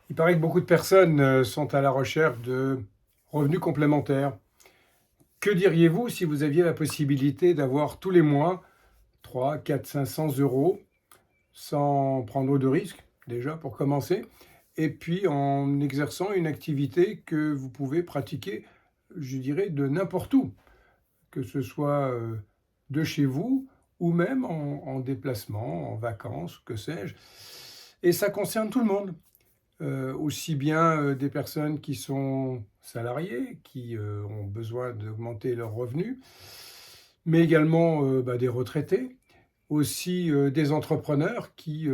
Il paraît que beaucoup de personnes sont à la recherche de revenus complémentaires. Que diriez-vous si vous aviez la possibilité d'avoir tous les mois 3, 4, 500 euros sans prendre de risques, déjà pour commencer, et puis en exerçant une activité que vous pouvez pratiquer, je dirais, de n'importe où, que ce soit de chez vous ou même en déplacement, en vacances, que sais-je. Et ça concerne tout le monde. Aussi bien, des personnes qui sont salariées, qui, ont besoin d'augmenter leurs revenus, mais également, des retraités, aussi, des entrepreneurs qui,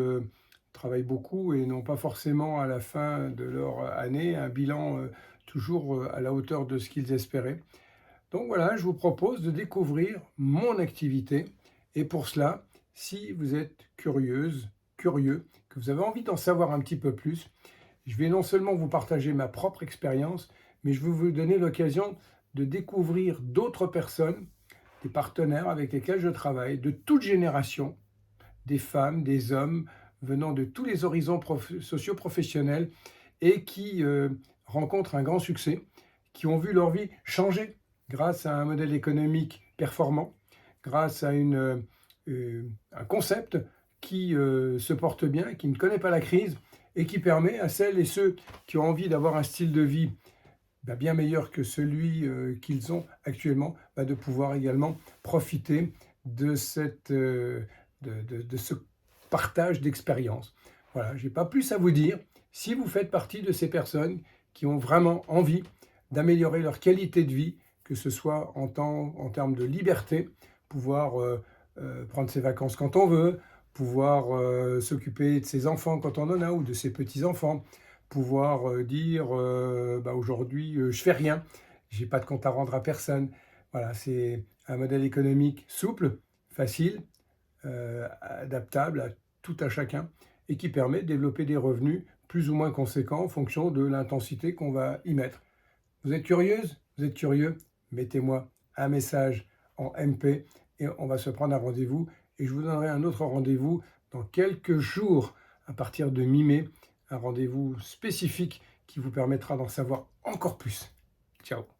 travaillent beaucoup et n'ont pas forcément à la fin de leur année un bilan, toujours, à la hauteur de ce qu'ils espéraient. Donc voilà, je vous propose de découvrir mon activité et pour cela, si vous êtes curieuse, curieux, que vous avez envie d'en savoir un petit peu plus, je vais non seulement vous partager ma propre expérience, mais je veux vous donner l'occasion de découvrir d'autres personnes, des partenaires avec lesquels je travaille, de toutes générations, des femmes, des hommes, venant de tous les horizons socio-professionnels et qui rencontrent un grand succès, qui ont vu leur vie changer grâce à un modèle économique performant, grâce à un concept qui se porte bien, qui ne connaît pas la crise et qui permet à celles et ceux qui ont envie d'avoir un style de vie bien meilleur que celui qu'ils ont actuellement, de pouvoir également profiter de, de ce partage d'expérience. Voilà, je n'ai pas plus à vous dire. Si vous faites partie de ces personnes qui ont vraiment envie d'améliorer leur qualité de vie, que ce soit en termes de liberté, pouvoir prendre ses vacances quand on veut, pouvoir s'occuper de ses enfants quand on en a ou de ses petits-enfants, pouvoir dire aujourd'hui je fais rien, j'ai pas de compte à rendre à personne. Voilà, c'est un modèle économique souple, facile, adaptable à tout à chacun et qui permet de développer des revenus plus ou moins conséquents en fonction de l'intensité qu'on va y mettre. Vous êtes curieuse? Vous êtes curieux? Mettez-moi un message en MP et on va se prendre un rendez-vous et je vous donnerai un autre rendez-vous dans quelques jours à partir de mi-mai, un rendez-vous spécifique qui vous permettra d'en savoir encore plus. Ciao.